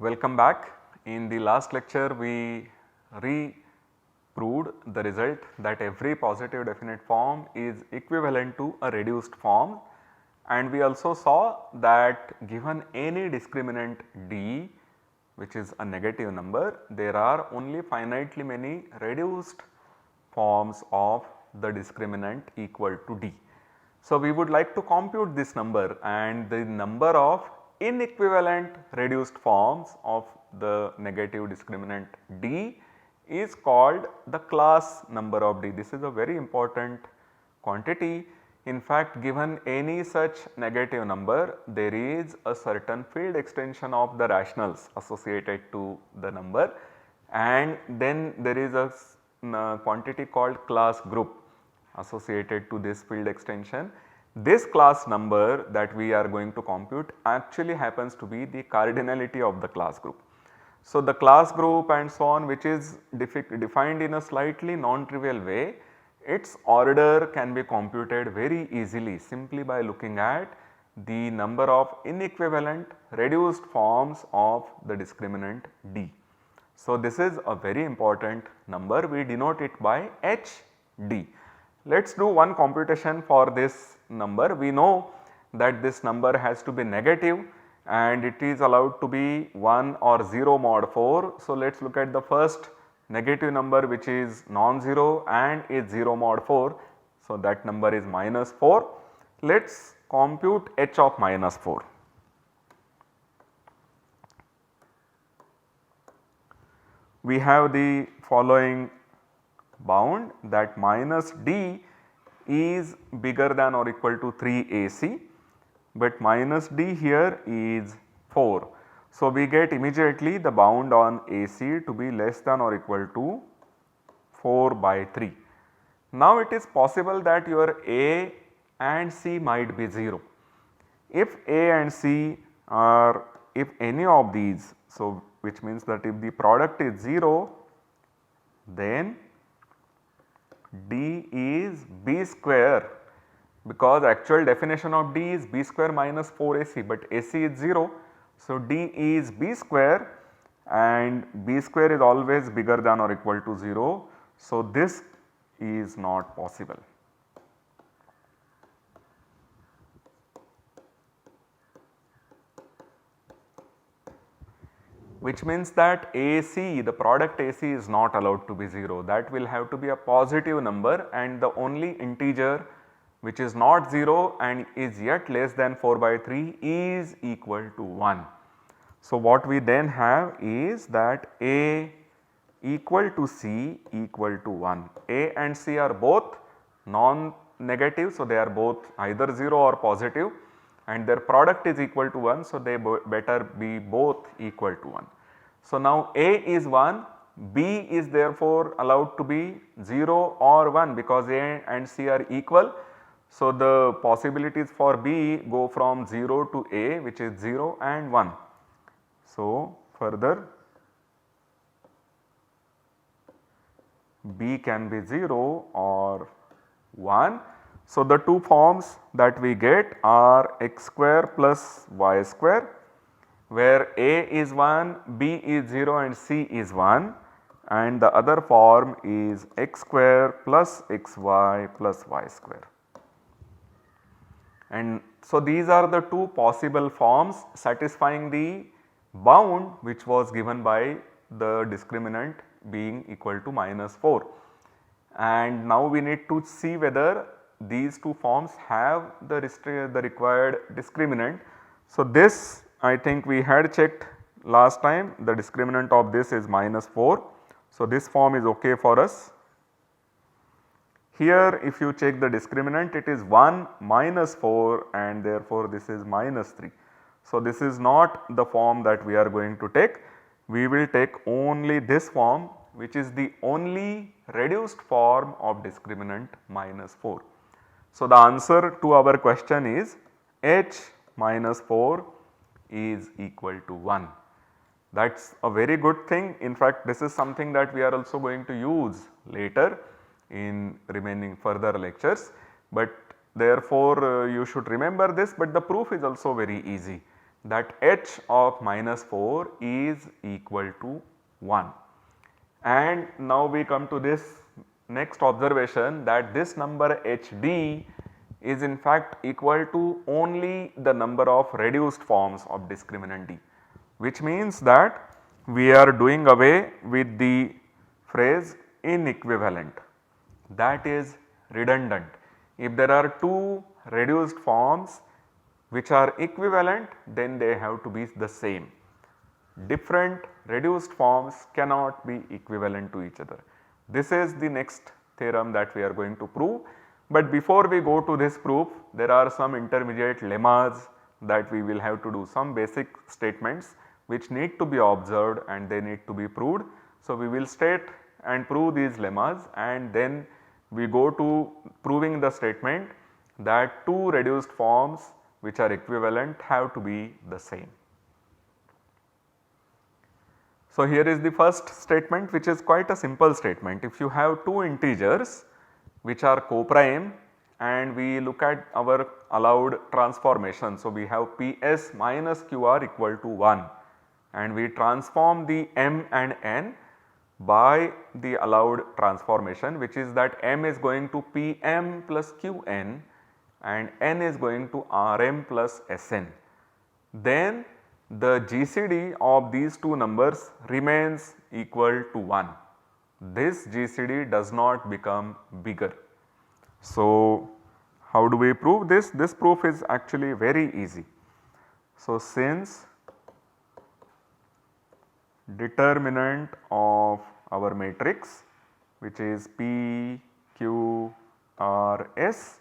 Welcome back. In the last lecture we proved the result that every positive definite form is equivalent to a reduced form, and we also saw that given any discriminant d, which is a negative number, there are only finitely many reduced forms of the discriminant equal to d. So, we would like to compute this number, and the number of inequivalent reduced forms of the negative discriminant d is called the class number of d. This is a very important quantity. In fact, given any such negative number, there is a certain field extension of the rationals associated to the number, and then there is a quantity called class group associated to this field extension. This class number that we are going to compute actually happens to be the cardinality of the class group. So, the class group and so on, which is defined in a slightly non-trivial way, its order can be computed very easily simply by looking at the number of inequivalent reduced forms of the discriminant d. So, this is a very important number, we denote it by hd. Let us do one computation for this number. We know that this number has to be negative and it is allowed to be 1 or 0 mod 4. So, let us look at the first negative number which is non-zero and is 0 mod 4. So, that number is minus 4. Let us compute h of minus 4. We have the following bound that minus d is bigger than or equal to 3 AC, but minus d here is 4. So, we get immediately the bound on AC to be less than or equal to 4 by 3. Now, it is possible that your A and C might be 0. If A and C are, if any of these, so which means that if the product is 0, then d is b square, because actual definition of d is b square minus 4 AC, but AC is 0. So, d is b square and b square is always bigger than or equal to 0. So, this is not possible. Which means that AC, the product AC is not allowed to be 0, that will have to be a positive number, and the only integer which is not 0 and is yet less than 4 by 3 is equal to 1. So, what we then have is that A equal to C equal to 1. A and C are both non-negative, so they are both either 0 or positive, and their product is equal to 1. So, they better be both equal to 1. So, now A is 1, B is therefore allowed to be 0 or 1 because A and C are equal. So, the possibilities for B go from 0 to A, which is 0 and 1. So, further B can be 0 or 1. So, the two forms that we get are x square plus y square, where A is 1, B is 0 and C is 1, and the other form is x square plus xy plus y square. And so, these are the two possible forms satisfying the bound which was given by the discriminant being equal to minus 4. And now we need to see whether these two forms have the required discriminant. So, this I think we had checked last time, the discriminant of this is minus 4. So, this form is okay for us. Here if you check the discriminant, it is 1 minus 4 and therefore this is minus 3. So, this is not the form that we are going to take. We will take only this form, which is the only reduced form of discriminant minus 4. So, the answer to our question is h minus 4 is equal to 1. That is a very good thing. In fact, this is something that we are also going to use later in remaining further lectures, but therefore, you should remember this, but the proof is also very easy. that h of minus 4 is equal to 1. And now we come to this next observation that this number hd is in fact equal to only the number of reduced forms of discriminant d, which means that we are doing away with the phrase inequivalent, that is redundant. If there are two reduced forms which are equivalent, then they have to be the same. Different reduced forms cannot be equivalent to each other. This is the next theorem that we are going to prove. But before we go to this proof, there are some intermediate lemmas that we will have to do, some basic statements which need to be observed and they need to be proved. So, we will state and prove these lemmas and then we go to proving the statement that two reduced forms which are equivalent have to be the same. So, here is the first statement which is quite a simple statement. If you have two integers which are co-prime and we look at our allowed transformation. So, we have Ps minus Qr equal to 1 and we transform the m and n by the allowed transformation, which is that m is going to Pm plus Qn and n is going to Rm plus Sn. Then the GCD of these two numbers remains equal to 1. This GCD does not become bigger. So, how do we prove this? This proof is actually very easy. So, since determinant of our matrix which is P, Q, R, S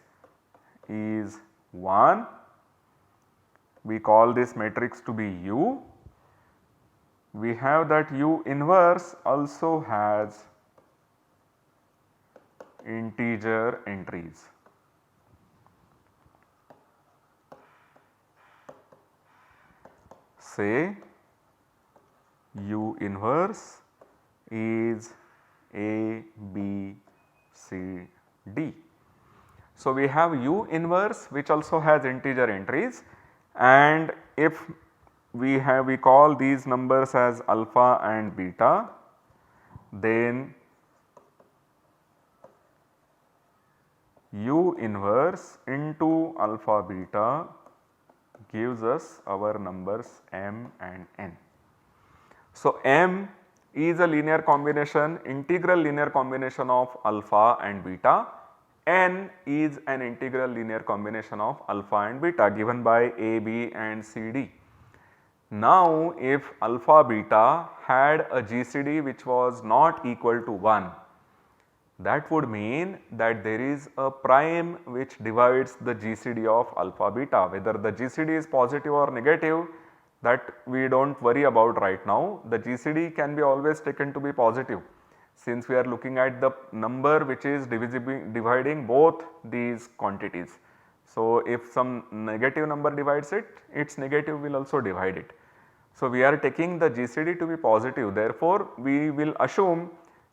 is 1, we call this matrix to be U. We have that U inverse also has integer entries. Say U inverse is A, B, C, D. So, we have U inverse which also has integer entries, and if we call these numbers as alpha and beta, then U inverse into alpha beta gives us our numbers m and n. So, m is a linear combination, integral linear combination of alpha and beta, n is an integral linear combination of alpha and beta given by a, b and c, d. Now, if alpha beta had a GCD which was not equal to 1, that would mean that there is a prime which divides the GCD of alpha beta. Whether the GCD is positive or negative, that we do not worry about right now. The GCD can be always taken to be positive, since we are looking at the number which is dividing both these quantities. So, if some negative number divides it, its negative will also divide it. So, we are taking the GCD to be positive, therefore, we will assume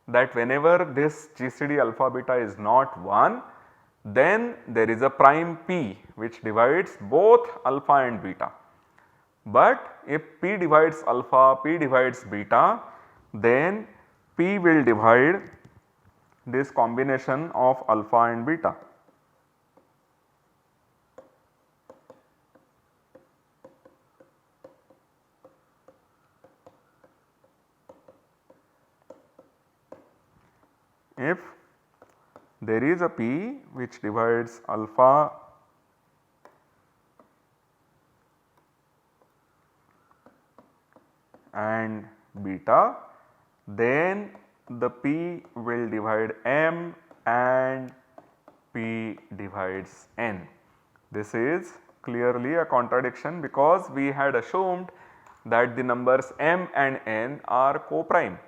that whenever this GCD alpha beta is not 1, then there is a prime P which divides both alpha and beta. But if P divides alpha, P divides beta, then P will divide this combination of alpha and beta. If there is a P which divides alpha and beta, then the P will divide m and P divides n. This is clearly a contradiction because we had assumed that the numbers m and n are co-prime.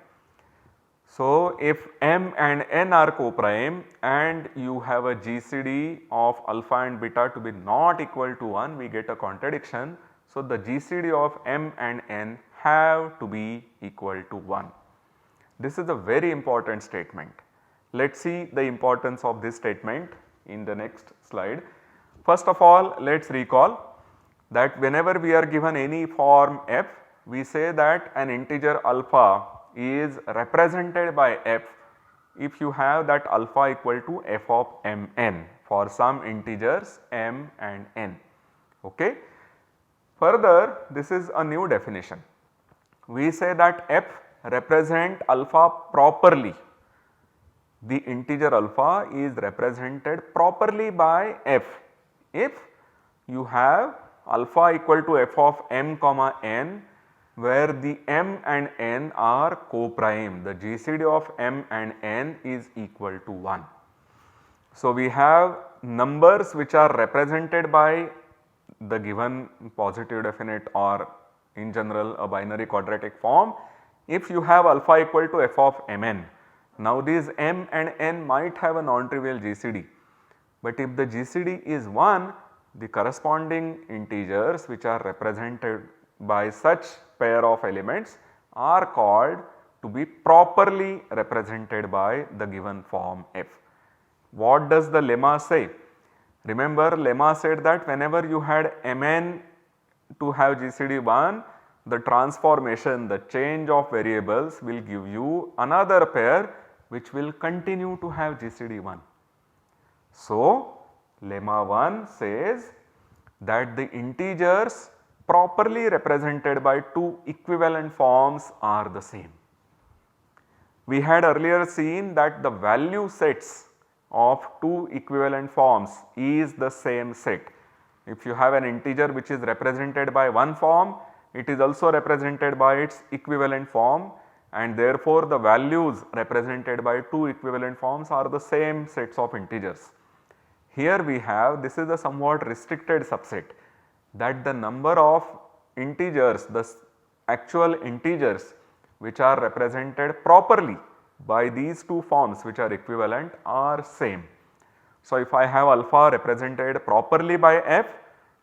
So, if m and n are co-prime and you have a GCD of alpha and beta to be not equal to 1, we get a contradiction. So, the GCD of m and n have to be equal to 1. This is a very important statement. Let us see the importance of this statement in the next slide. First of all, let us recall that whenever we are given any form f, we say that an integer alpha is represented by f if you have that alpha equal to f of mn for some integers m and n. Okay. Further, this is a new definition. We say that f represent alpha properly. The integer alpha is represented properly by f if you have alpha equal to f of m comma n, where the m and n are co-prime. The GCD of m and n is equal to 1. So, we have numbers which are represented by the given positive definite or in general a binary quadratic form if you have alpha equal to f of mn. Now, these m and n might have a non-trivial GCD, but if the GCD is 1, the corresponding integers which are represented by such pair of elements are called to be properly represented by the given form f. What does the lemma say? Remember, lemma said that whenever you had mn to have GCD 1, the transformation, the change of variables will give you another pair which will continue to have GCD 1. So, lemma 1 says that the integers properly represented by two equivalent forms are the same. We had earlier seen that the value sets of two equivalent forms is the same set. If you have an integer which is represented by one form, it is also represented by its equivalent form, and therefore, the values represented by two equivalent forms are the same sets of integers. Here we have, this is a somewhat restricted subset, that the number of integers, the actual integers which are represented properly by these two forms which are equivalent are same. So, if I have alpha represented properly by f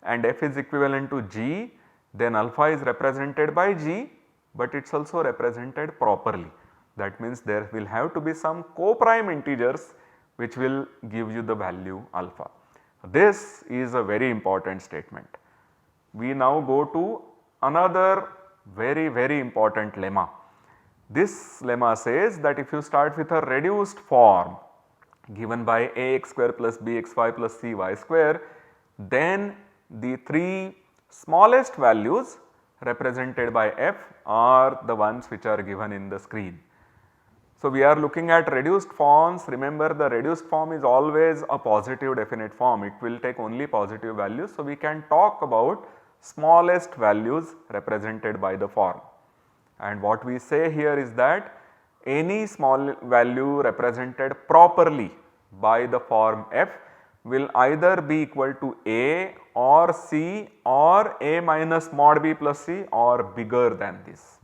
and f is equivalent to g, then alpha is represented by g, but it is also represented properly. That means there will have to be some co-prime integers which will give you the value alpha. This is a very important statement. We now go to another very important lemma. This lemma says that if you start with a reduced form given by ax square plus bxy plus cy square, then the three smallest values represented by f are the ones which are given in the screen. So, we are looking at reduced forms. Remember, the reduced form is always a positive definite form, it will take only positive values. So, we can talk about smallest values represented by the form, and what we say here is that any small value represented properly by the form f will either be equal to a or c or a minus mod b plus c or bigger than this.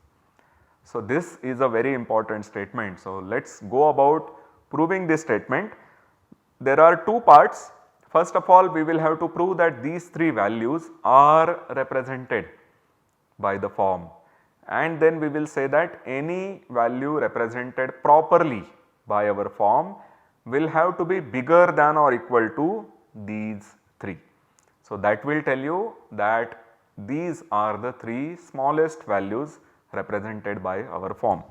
So, this is a very important statement. So, let us go about proving this statement. There are two parts. First of all, we will have to prove that these three values are represented by the form, and then we will say that any value represented properly by our form will have to be bigger than or equal to these three. So, that will tell you that these are the three smallest values represented by our form.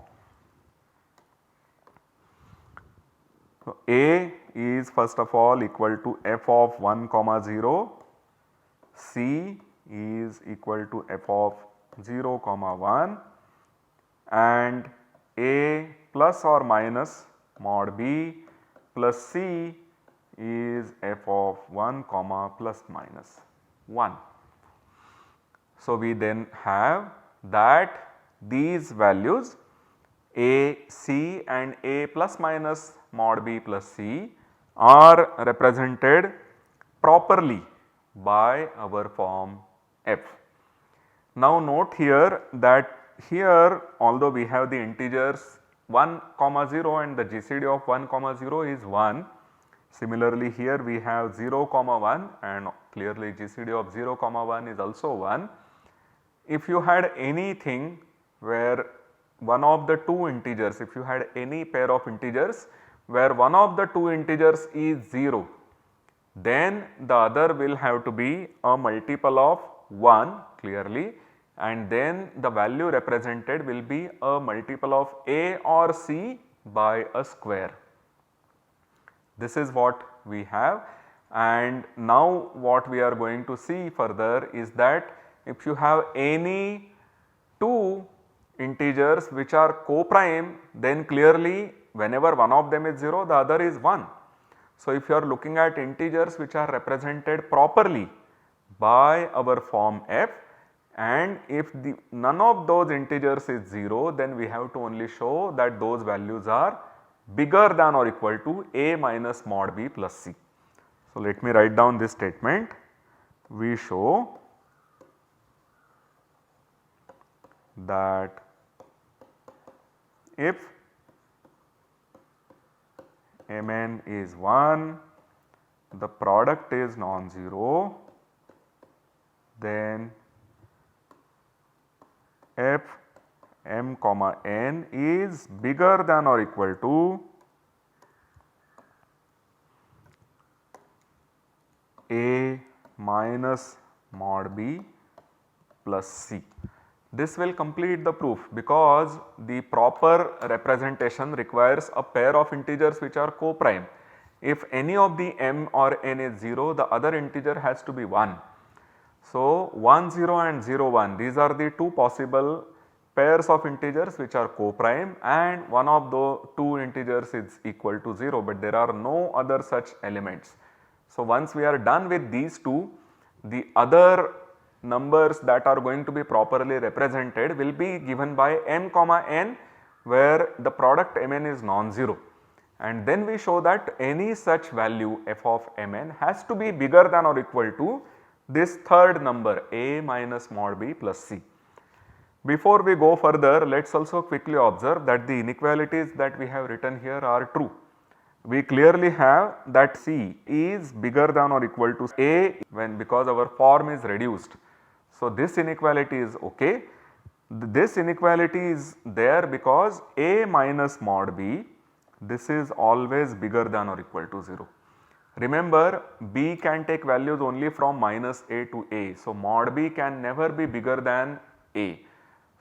So, A is first of all equal to f of 1 comma 0, C is equal to f of 0 comma 1, and A plus or minus mod B plus C is f of 1 comma plus minus 1. So, we then have that these values A, C and A plus minus mod B plus C are represented properly by our form f. Now, note here that here although we have the integers 1 comma 0 and the GCD of 1 comma 0 is 1. Similarly, here we have 0 comma 1 and clearly GCD of 0 comma 1 is also 1. If you had anything where one of the two integers, if you had any pair of integers where one of the two integers is 0, then the other will have to be a multiple of 1 clearly, and then the value represented will be a multiple of A or C by a square. This is what we have, and now what we are going to see further is that if you have any two integers which are co-prime, then clearly whenever one of them is 0, the other is 1. So, if you are looking at integers which are represented properly by our form f, and if none of those integers is 0, then we have to only show that those values are bigger than or equal to A minus mod B plus C. So, let me write down this statement. We show that if Mn is 1, the product is non-zero, then f m comma n is bigger than or equal to A minus mod B plus C. This will complete the proof because the proper representation requires a pair of integers which are co-prime. If any of the m or n is 0, the other integer has to be 1. So, 1 0 and 0 1, these are the two possible pairs of integers which are co-prime, and one of the two integers is equal to 0, but there are no other such elements. So, once we are done with these two, the other numbers that are going to be properly represented will be given by m comma n, where the product mn is non-zero, and then we show that any such value f of mn has to be bigger than or equal to this third number A minus mod B plus C. Before we go further, let us also quickly observe that the inequalities that we have written here are true. We clearly have that C is bigger than or equal to A when because our form is reduced. So, this inequality is okay. This inequality is there because A minus mod B, this is always bigger than or equal to 0. Remember, B can take values only from minus A to A. So, mod B can never be bigger than A.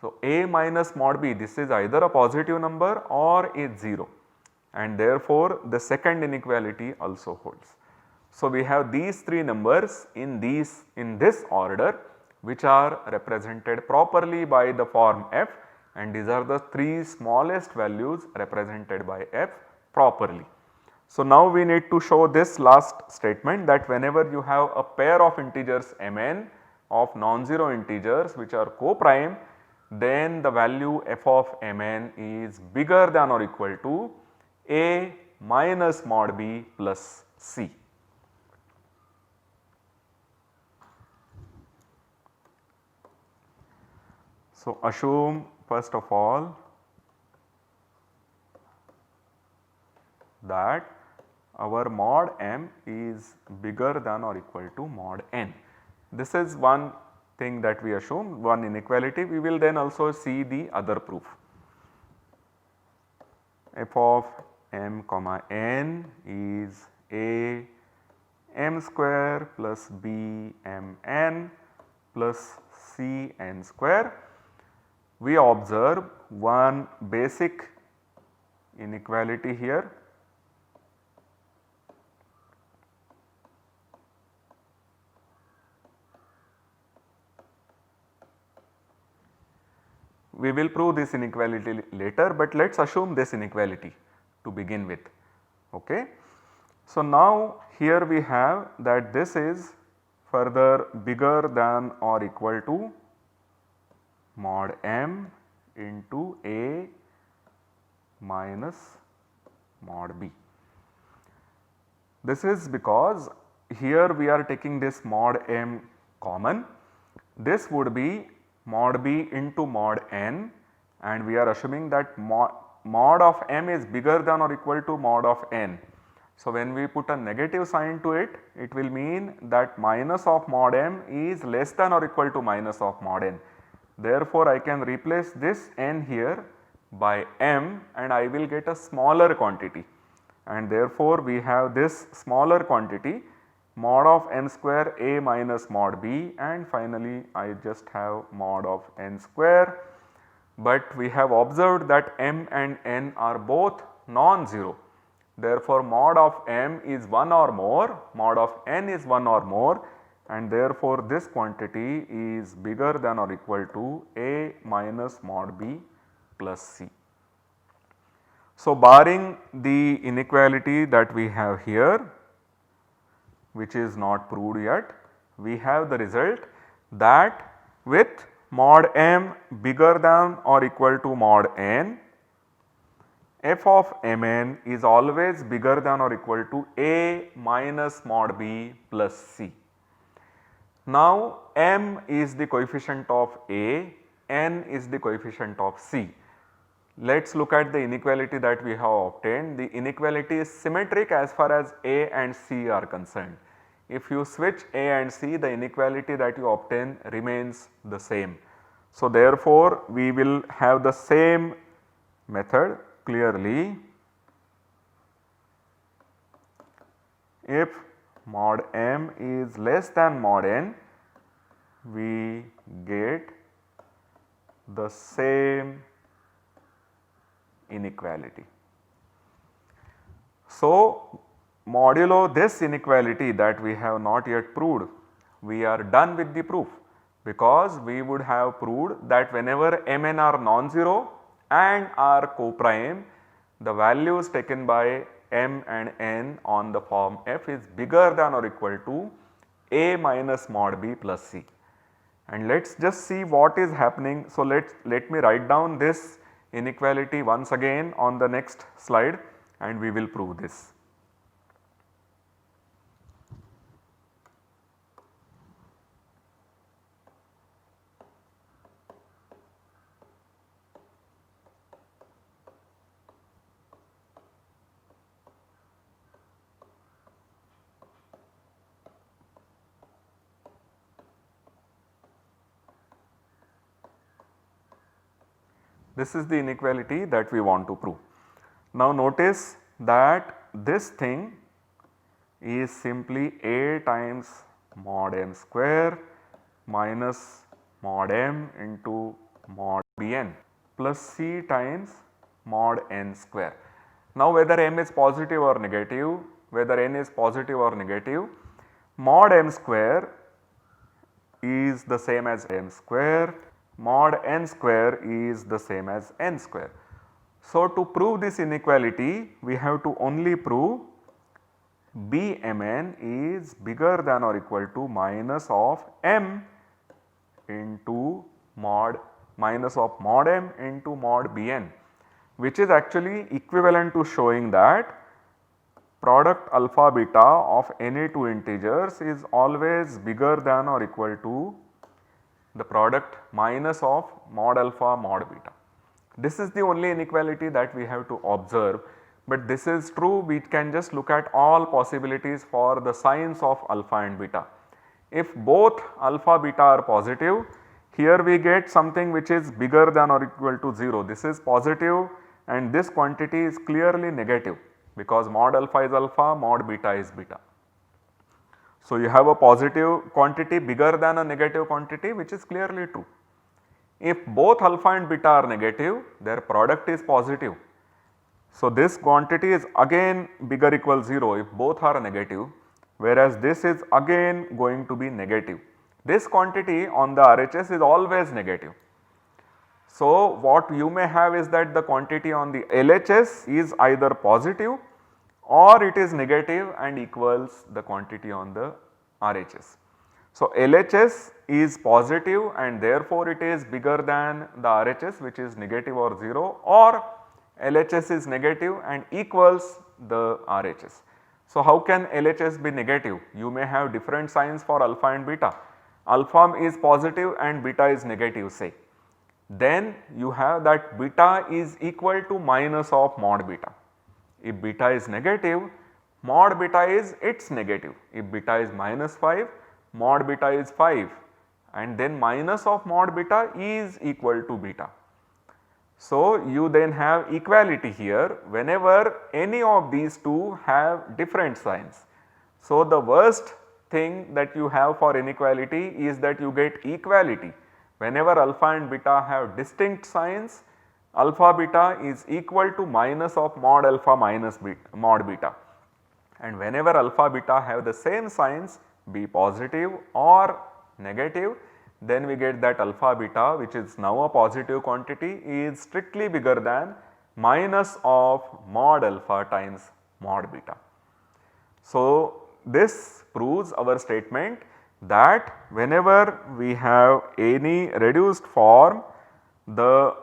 So, A minus mod B, this is either a positive number or is 0, and therefore, the second inequality also holds. So, we have these three numbers in this order which are represented properly by the form f, and these are the three smallest values represented by f properly. So, now we need to show this last statement that whenever you have a pair of integers mn of non-zero integers which are co-prime, then the value f of mn is bigger than or equal to A minus mod B plus C. So, assume first of all that our mod m is bigger than or equal to mod n. This is one thing that we assume, one inequality. We will then also see the other proof. F of m comma n is A m square plus B m n plus C n square. We observe one basic inequality here. We will prove this inequality later, but let us assume this inequality to begin with. Okay. So, now here we have that this is further bigger than or equal to mod m into A minus mod B. This is because here we are taking this mod m common. This would be mod B into mod n, and we are assuming that mod of m is bigger than or equal to mod of n. So, when we put a negative sign to it, it will mean that minus of mod m is less than or equal to minus of mod n. Therefore, I can replace this n here by m and I will get a smaller quantity, and therefore, we have this smaller quantity mod of n square a minus mod b, and finally I just have mod of n square. But we have observed that m and n are both non-zero. Therefore, mod of m is 1 or more, mod of n is 1 or more, and therefore, this quantity is bigger than or equal to a minus mod b plus c. So, barring the inequality that we have here, which is not proved yet, we have the result that with mod m bigger than or equal to mod n, f of mn is always bigger than or equal to a minus mod b plus c. Now, m is the coefficient of a, n is the coefficient of c. Let us look at the inequality that we have obtained. The inequality is symmetric as far as a and c are concerned. If you switch a and c, the inequality that you obtain remains the same. So, therefore, we will have the same method clearly. If mod m is less than mod n, we get the same inequality. So, modulo this inequality that we have not yet proved, we are done with the proof, because we would have proved that whenever mn are non-zero and are co-prime, the values taken by m and n on the form f is bigger than or equal to a minus mod b plus c. And let us just see what is happening. So, let me write down this inequality once again on the next slide, and we will prove this. This is the inequality that we want to prove. Now, notice that this thing is simply a times mod m square minus mod m into mod bn plus c times mod n square. Now, whether m is positive or negative, whether n is positive or negative, mod m square is the same as m square, mod n square is the same as n square. So, to prove this inequality, we have to only prove Bmn is bigger than or equal to minus of m into minus of mod m into mod Bn, which is actually equivalent to showing that product alpha beta of any two integers is always bigger than or equal to the product minus of mod alpha mod beta. This is the only inequality that we have to observe, but this is true, we can just look at all possibilities for the signs of alpha and beta. If both alpha beta are positive, here we get something which is bigger than or equal to 0. This is positive and this quantity is clearly negative, because mod alpha is alpha, mod beta is beta. So, you have a positive quantity bigger than a negative quantity, which is clearly true. If both alpha and beta are negative, their product is positive. So, this quantity is again bigger equal 0 if both are negative, whereas this is again going to be negative. This quantity on the RHS is always negative. So, what you may have is that the quantity on the LHS is either positive or it is negative and equals the quantity on the RHS. So, LHS is positive and therefore it is bigger than the RHS, which is negative or 0, or LHS is negative and equals the RHS. So, how can LHS be negative? You may have different signs for alpha and beta. Alpha is positive and beta is negative, say. Then you have that beta is equal to minus of mod beta. If beta is negative, mod beta is its negative. If beta is minus 5, mod beta is 5, and then minus of mod beta is equal to beta. So, you then have equality here whenever any of these two have different signs. So, the worst thing that you have for inequality is that you get equality. Whenever alpha and beta have distinct signs, alpha beta is equal to minus of mod alpha minus mod beta, and whenever alpha beta have the same signs, be positive or negative, then we get that alpha beta, which is now a positive quantity, is strictly bigger than minus of mod alpha times mod beta. So, this proves our statement that whenever we have any reduced form, the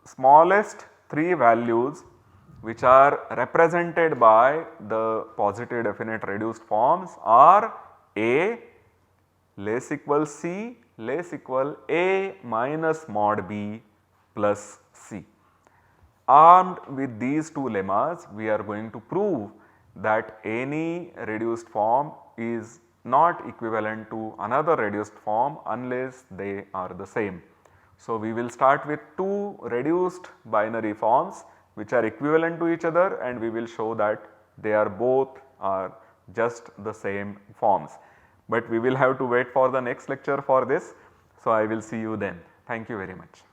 smallest 3 values which are represented by the positive definite reduced forms are A less equal C less equal A minus mod B plus C. Armed with these two lemmas, we are going to prove that any reduced form is not equivalent to another reduced form unless they are the same. So, we will start with two reduced binary forms which are equivalent to each other, and we will show that they are both are just the same forms. But we will have to wait for the next lecture for this. So, I will see you then. Thank you very much.